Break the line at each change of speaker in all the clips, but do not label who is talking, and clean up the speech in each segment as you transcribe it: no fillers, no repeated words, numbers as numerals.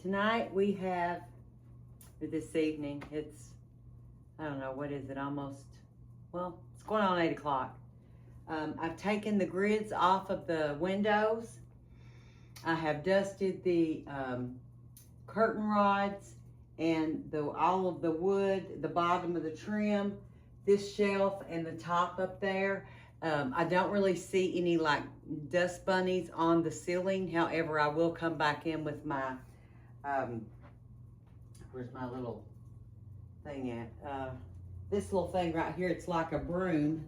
tonight we have, or this evening, it's, I don't know, what is it, almost, well, it's going on 8 o'clock. I've taken the grids off of the windows. I have dusted the curtain rods and all of the wood, the bottom of the trim, this shelf and the top up there. I don't really see any like dust bunnies on the ceiling. However, I will come back in with my, where's my little thing at? This little thing right here, it's like a broom.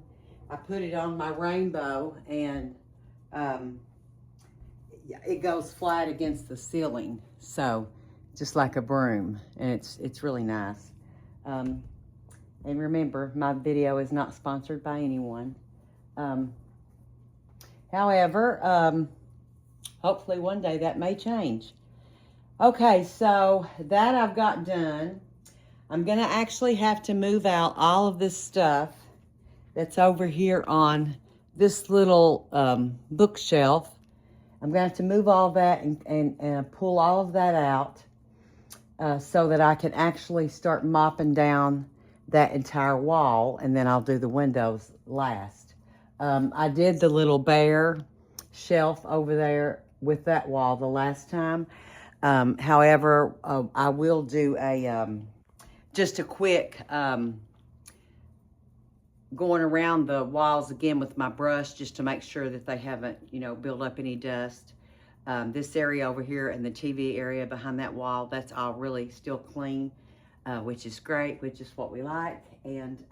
I put it on my rainbow and it goes flat against the ceiling. So just like a broom, and it's really nice. And remember, my video is not sponsored by anyone. However, hopefully one day that may change. Okay, so that I've got done. I'm gonna actually have to move out all of this stuff that's over here on this little bookshelf. I'm gonna have to move all that and pull all of that out so that I can actually start mopping down that entire wall, and then I'll do the windows last. I did the little bare shelf over there with that wall the last time. However, I will do just a quick going around the walls again with my brush just to make sure that they haven't, built up any dust. This area over here and the TV area behind that wall, that's all really still clean, which is great, which is what we like. And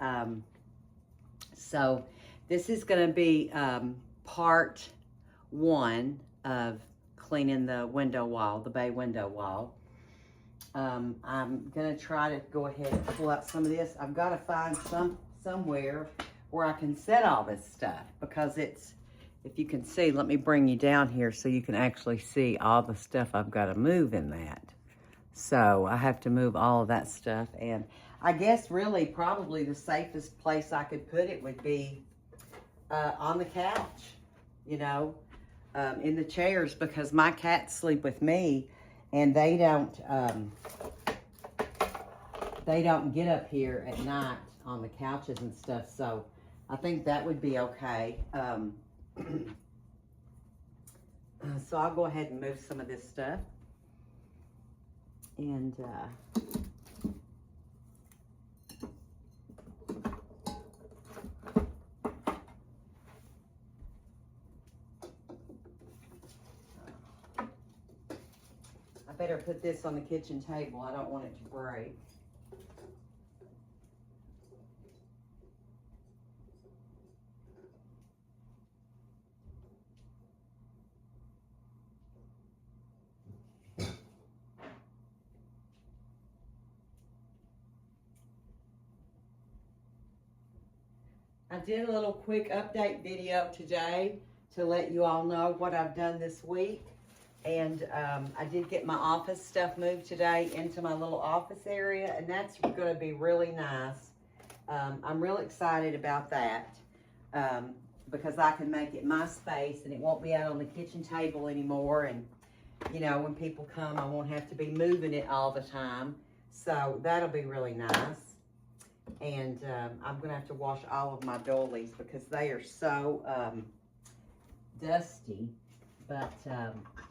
so this is going to be part 1 of cleaning the window wall, the bay window wall. I'm going to try to go ahead and pull out some of this. I've got to find somewhere where I can set all this stuff, because it's, if you can see, let me bring you down here so you can actually see all the stuff I've got to move in that. So I have to move all of that stuff, and I guess really probably the safest place I could put it would be on the couch, in the chairs, because my cats sleep with me and they don't get up here at night on the couches and stuff. So I think that would be okay. So I'll go ahead and move some of this stuff. And I better put this on the kitchen table. I don't want it to break. I did a little quick update video today to let you all know what I've done this week. And I did get my office stuff moved today into my little office area, and that's going to be really nice. I'm real excited about that because I can make it my space and it won't be out on the kitchen table anymore. And, when people come, I won't have to be moving it all the time. So that'll be really nice. And I'm going to have to wash all of my doilies because they are so dusty. But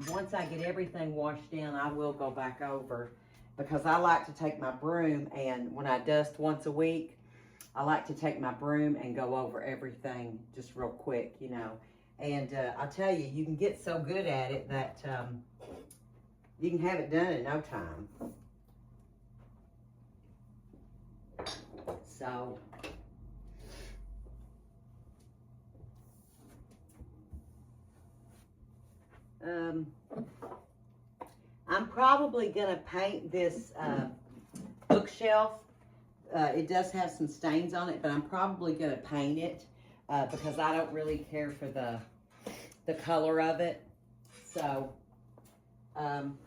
once I get everything washed down, I will go back over, because I like to take my broom, and when I dust once a week, I like to take my broom and go over everything just real quick, And I'll tell you, you can get so good at it that you can have it done in no time. So I'm probably going to paint this bookshelf. It does have some stains on it, but I'm probably going to paint it because I don't really care for the color of it. So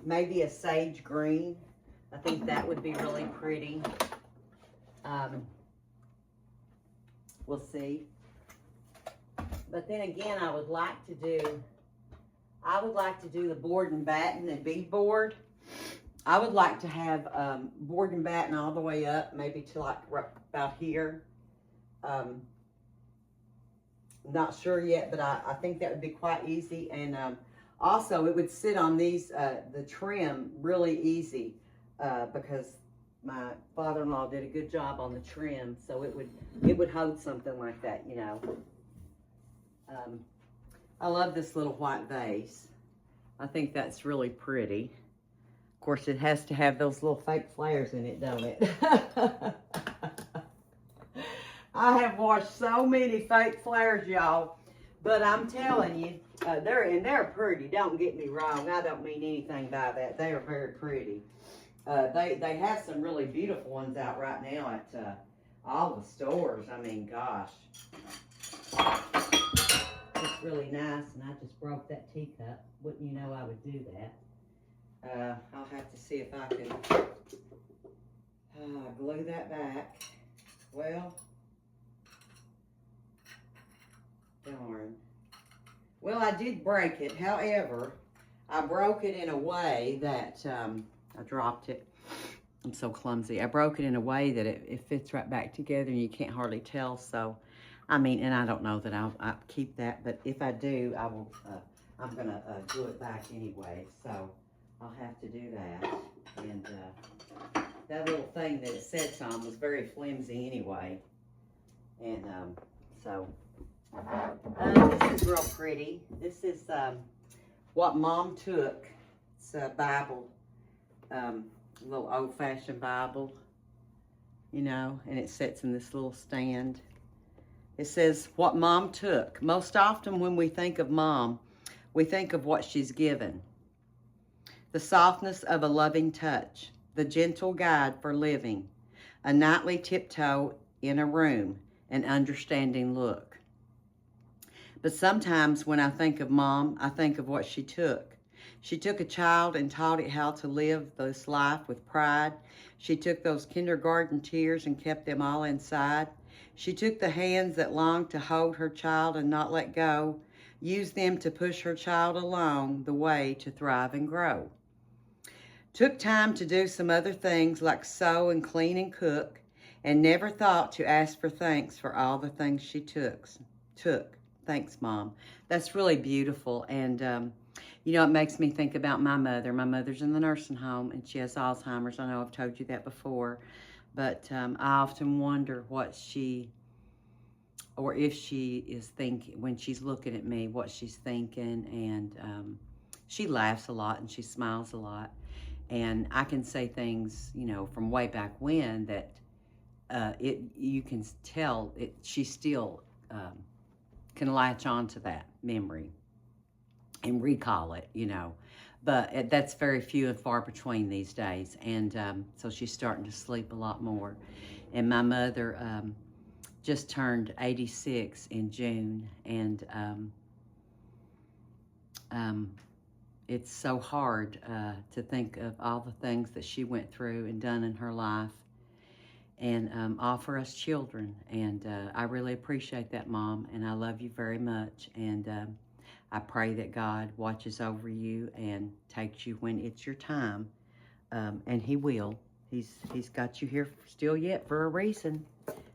maybe a sage green. I think that would be really pretty. We'll see. But then again, I would like to do the board and batten and beadboard. I would like to have board and batten all the way up, maybe to like right about here. Not sure yet, but I think that would be quite easy. And also, it would sit on these, the trim, really easy because my father-in-law did a good job on the trim, so it would hold something like that, you know. I love this little white vase. I think that's really pretty. Of course, it has to have those little fake flowers in it, don't it? I have washed so many fake flowers, y'all, but I'm telling you, they're pretty. Don't get me wrong. I don't mean anything by that. They are very pretty. They have some really beautiful ones out right now at all the stores. I mean, gosh, it's really nice. And I just broke that teacup. Wouldn't you know I would do that? I'll have to see if I can glue that back. Well. Darn. Well, I did break it. However, I broke it in a way that, I dropped it. I'm so clumsy. I broke it in a way that it fits right back together and you can't hardly tell. So, I mean, and I don't know that I'll keep that, but if I do, I will, I'm going to glue it back anyway. So, I'll have to do that. And that little thing that it sits on was very flimsy anyway. And so... this is real pretty. This is what Mom took. It's a Bible, a little old-fashioned Bible, you know, and it sits in this little stand. It says, what Mom took. Most often when we think of Mom, we think of what she's given. The softness of a loving touch, the gentle guide for living, a nightly tiptoe in a room, an understanding look. But sometimes when I think of Mom, I think of what she took. She took a child and taught it how to live this life with pride. She took those kindergarten tears and kept them all inside. She took the hands that longed to hold her child and not let go, used them to push her child along the way to thrive and grow. Took time to do some other things like sew and clean and cook, and never thought to ask for thanks for all the things she took. Thanks, Mom. That's really beautiful. And, you know, it makes me think about my mother. My mother's in the nursing home, and she has Alzheimer's. I know I've told you that before. But I often wonder what she, or if she is thinking, when she's looking at me, what she's thinking. And she laughs a lot, and she smiles a lot. And I can say things, you know, from way back when that you can tell she still... can latch on to that memory and recall it, you know. But that's very few and far between these days. And so she's starting to sleep a lot more. And my mother just turned 86 in June. And it's so hard to think of all the things that she went through and done in her life. And all for us children. And I really appreciate that, Mom, and I love you very much. And I pray that God watches over you and takes you when it's your time. And He will. He's got you here still yet for a reason.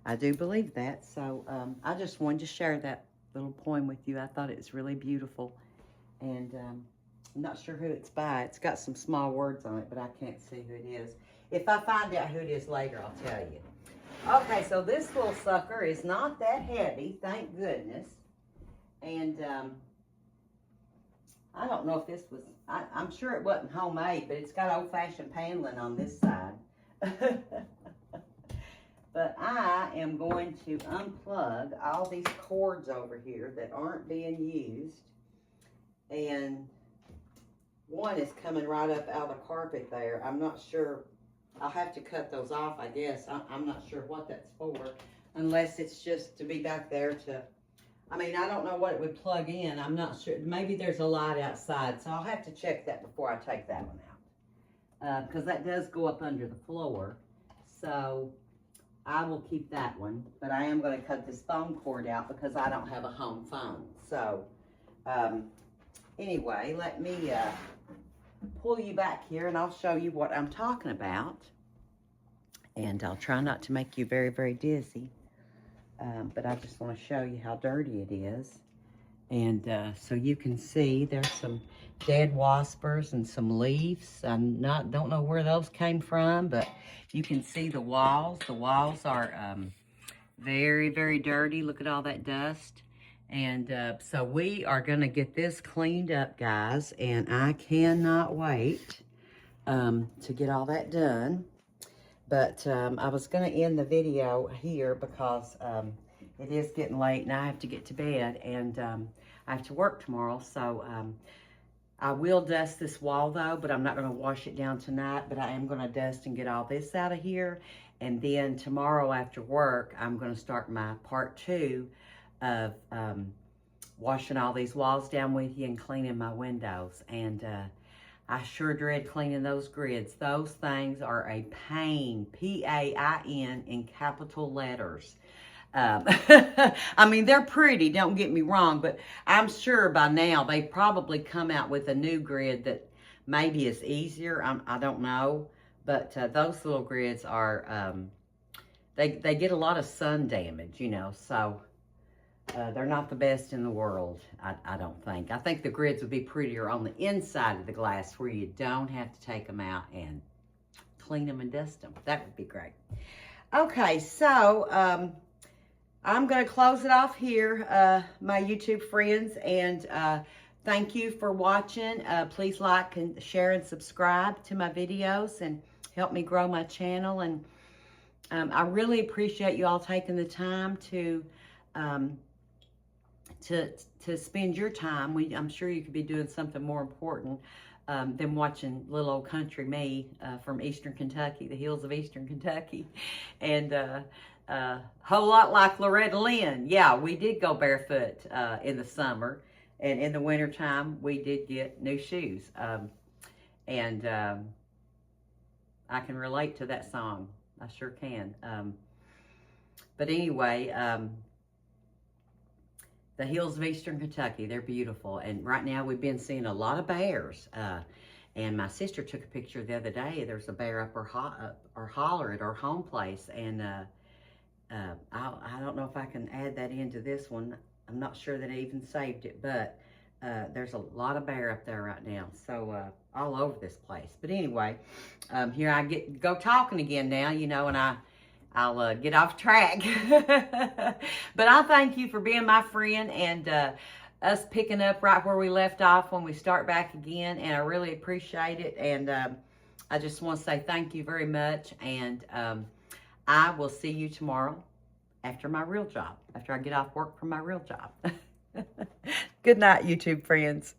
I do believe that. So I just wanted to share that little poem with you. I thought it was really beautiful. And I'm not sure who it's by. It's got some small words on it, but I can't see who it is. If I find out who it is later, I'll tell you. Okay, so this little sucker is not that heavy, thank goodness. And I don't know if this was, I'm sure it wasn't homemade, but it's got old-fashioned paneling on this side. But I am going to unplug all these cords over here that aren't being used. And one is coming right up out of the carpet there. I'm not sure. I'll have to cut those off, I guess. I'm not sure what that's for, unless it's just to be back there to, I mean, I don't know what it would plug in. I'm not sure. Maybe there's a light outside, so I'll have to check that before I take that one out. Because that does go up under the floor. So I will keep that one, but I am going to cut this phone cord out because I don't have a home phone. So anyway, let me pull you back here and I'll show you what I'm talking about. And I'll try not to make you very, very dizzy. But I just want to show you how dirty it is. And so you can see there's some dead waspers and some leaves. I don't know where those came from, but you can see the walls. The walls are very, very dirty. Look at all that dust. And so we are going to get this cleaned up, guys. And I cannot wait to get all that done. But I was going to end the video here because it is getting late and I have to get to bed. And I have to work tomorrow. So I will dust this wall though, but I'm not going to wash it down tonight. But I am going to dust and get all this out of here. And then tomorrow after work, I'm going to start my part 2 of washing all these walls down with you and cleaning my windows. And I sure dread cleaning those grids. Those things are a pain, P-A-I-N in capital letters. I mean, they're pretty, don't get me wrong, but I'm sure by now they've probably come out with a new grid that maybe is easier. I don't know, but those little grids are, they get a lot of sun damage, you know, so they're not the best in the world, I don't think. I think the grids would be prettier on the inside of the glass where you don't have to take them out and clean them and dust them. That would be great. Okay, so I'm going to close it off here, my YouTube friends, and thank you for watching. Please like and share and subscribe to my videos and help me grow my channel. And I really appreciate you all taking the time to spend your time. I'm sure you could be doing something more important than watching little old country me from Eastern Kentucky, the hills of Eastern Kentucky. And whole lot like Loretta Lynn. Yeah, we did go barefoot in the summer. And in the wintertime, we did get new shoes. And I can relate to that song. I sure can. But anyway, the hills of Eastern Kentucky, they're beautiful. And right now we've been seeing a lot of bears. And my sister took a picture the other day. There's a bear up her holler at our home place. And I don't know if I can add that into this one. I'm not sure that I even saved it. But there's a lot of bear up there right now. So all over this place. But anyway, here I go talking again now, you know, and I'll get off track. But I thank you for being my friend and us picking up right where we left off when we start back again. And I really appreciate it. And I just want to say thank you very much. And I will see you tomorrow after my real job, after I get off work from my real job. Good night, YouTube friends.